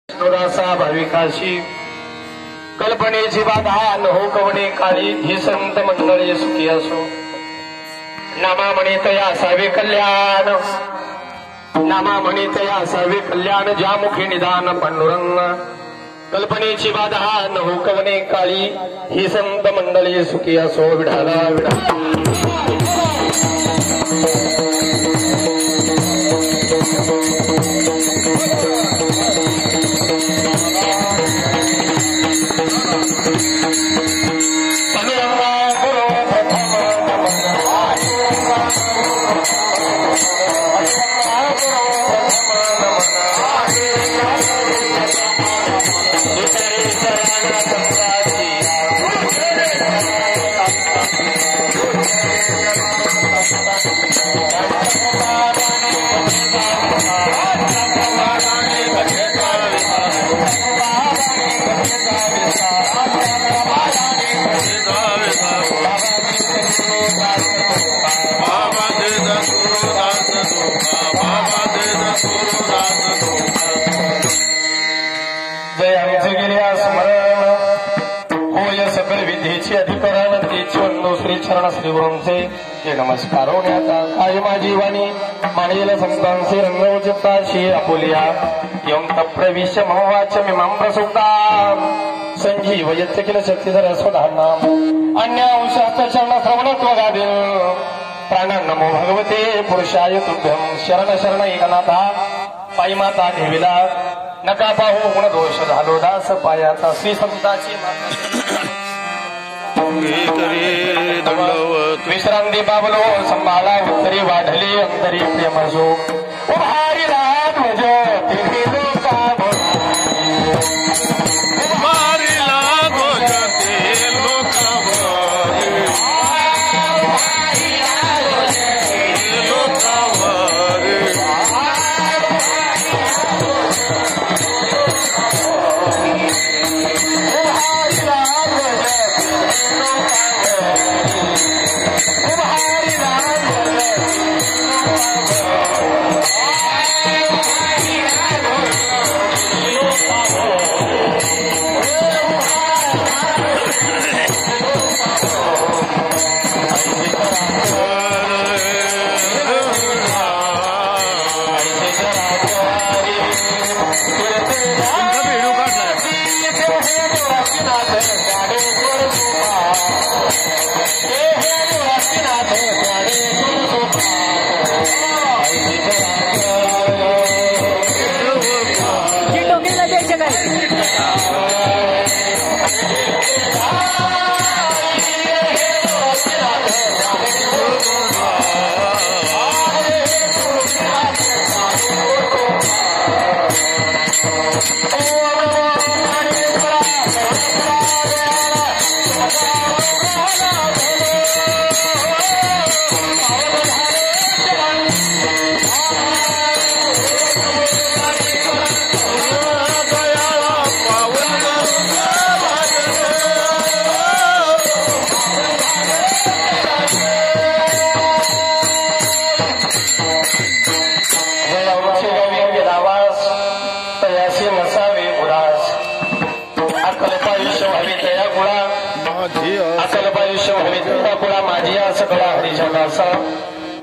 विष्णुदासा भाविकाशी कल्पनेची बाधा न हो कवणे काळी ही संत मंडळी सुखी असो. नामा म्हणितया असावे कल्याण, नामा म्हणितया असावे कल्याण, ज्या मुखी निदान पांडुरंग. कल्पनेची बाधा न हो कवणे काळी ही संत मंडळी सुखी असो. विढाला विढा अधिकरण तेची वंदो श्री चरण श्री गुरूंचे हे नमस्कार होण्याचा काय माझी वाणी मानेल संतांचे रंगवचित्ताशी अपोलिया यम तप्रविश्य महवाच मिमां प्रसुप्तां संजीव यत्य किल शक्तिधर स्वधानाम अन्य अंशास्त चरण श्रवणत्व गादिल प्राण नमो भगवते पुरुषाय तुभ्यं शरण शरण एकनाथा पायी माता देवीला नका पाहू गुण दोष झालो दास पायाचा श्री संताची विश्रांती बाबलो संभाळा उत्तरी वाढली अंतरी प्रेमसो उभारी रात मज तिथे लोका उभारी लाग ते लोका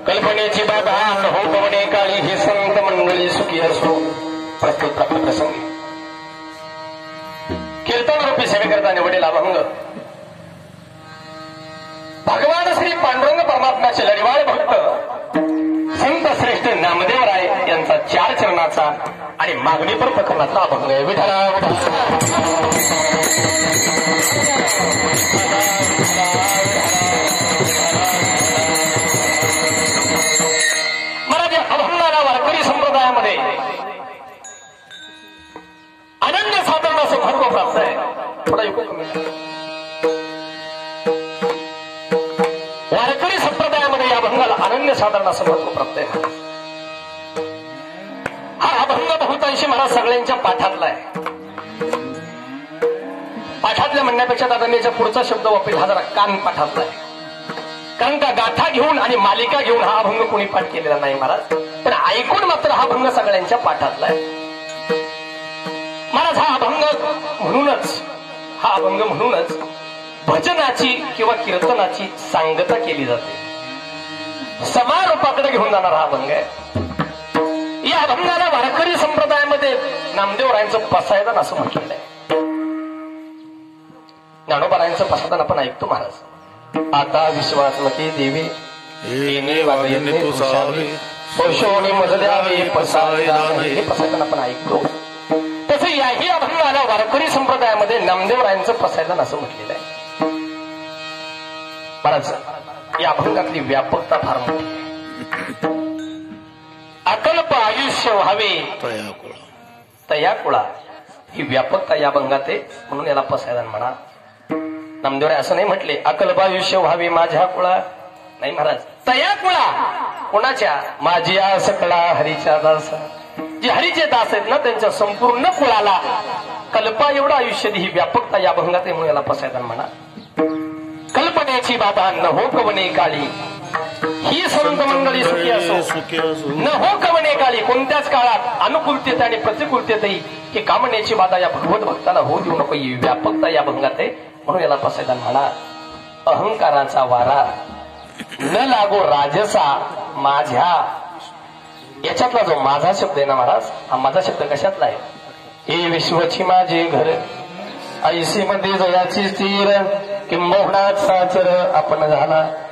कल्पनेची बाधा न हो पवने काळी ही संत मंडळी सुखी असो. प्रस्तुत प्राप्त प्रसंगी कीर्तन रूपी सेवेकरता निवडेला अभंग भगवान श्री पांडुरंग परमात्म्याचे लढीवाळ भक्त संत श्रेष्ठ नामदेव राय यांचा 4 चरणाचा आणि मागणीपर प्रकरणाचा अभंग आहे. विठला अनन्य साधारण असं महत्व प्राप्त आहे. थोडा वारकरी संप्रदायामध्ये या अभंगाला अनन्य साधारण असं महत्व प्राप्त आहे. हा अभंग बहुतांशी मला सगळ्यांच्या पाठातला आहे. पाठातल्या म्हणण्यापेक्षा दादांनीच्या पुढचा शब्द वापरेल हा जरा कान पाठातला आहे. कारण का गाथा घेऊन आणि मालिका घेऊन हा अभंग कोणी पाठ केलेला नाही महाराज, पण ऐकून मात्र हा अभंग सगळ्यांच्या पाठातला आहे. महाराज हा अभंग म्हणूनच भजनाची किंवा कीर्तनाची सांगता केली जाते. समारोपाकडे घेऊन जाणारा हा अभंग आहे. या अभंगाला वारकरी संप्रदायामध्ये नामदेवरायांचं पसायदान असं म्हटलेलं आहे. ज्ञानोबारायांचं पसायदान आपण ऐकतो महाराज. आता विश्वासमती देवी येणे वागणे तुसावे पशोनी मजल्यावे पसायदान, हे पसायदान आपण ऐकतो. तसं याही अभंगाला वारकरी संप्रदायामध्ये नामदेवरायांचं पसायदान असं म्हटलेलं आहे. महाराज या अभंगातली व्यापकता फार मोठी आहे. अकल्प आयुष्य व्हावे तया कुळा, ही व्यापकता या अभंगात आहे. म्हणून याला पसायदान म्हणा. नामदेवराय असं नाही म्हटले अकल्प आयुष्य व्हावे माझ्या कुळा, नाही महाराज, तया कुळा. कोणाच्या? माझी आस कळा हरीच्या दास. जे हरीचे दास आहेत ना त्यांच्या संपूर्ण कुळाला कल्पा एवढं आयुष्य ही व्यापकता या अभंगात आहे. म्हणून याला पसायदान म्हणा. कल्पनेची बाधा न हो कवने काळी, ही संत मंडळी सुखी असो न हो कवने काळी. कोणत्याच काळात अनुकूलतेत आणि प्रतिकूलतेतही ही कामनेची बाधा या भगवत भक्ताला होऊ देऊ नको, ही व्यापकता या अभंगात आहे. म्हणून याला पसायदान म्हणा. अहंकाराचा वारा न लागो राजसा माझ्या, याच्यातला जो माझा शब्द आहे ना महाराज, हा माझा शब्द कशातला आहे? हे विश्वची माझे घर ऐशी मध्ये जयाची स्थिर किंबहुना साचर आपण झाला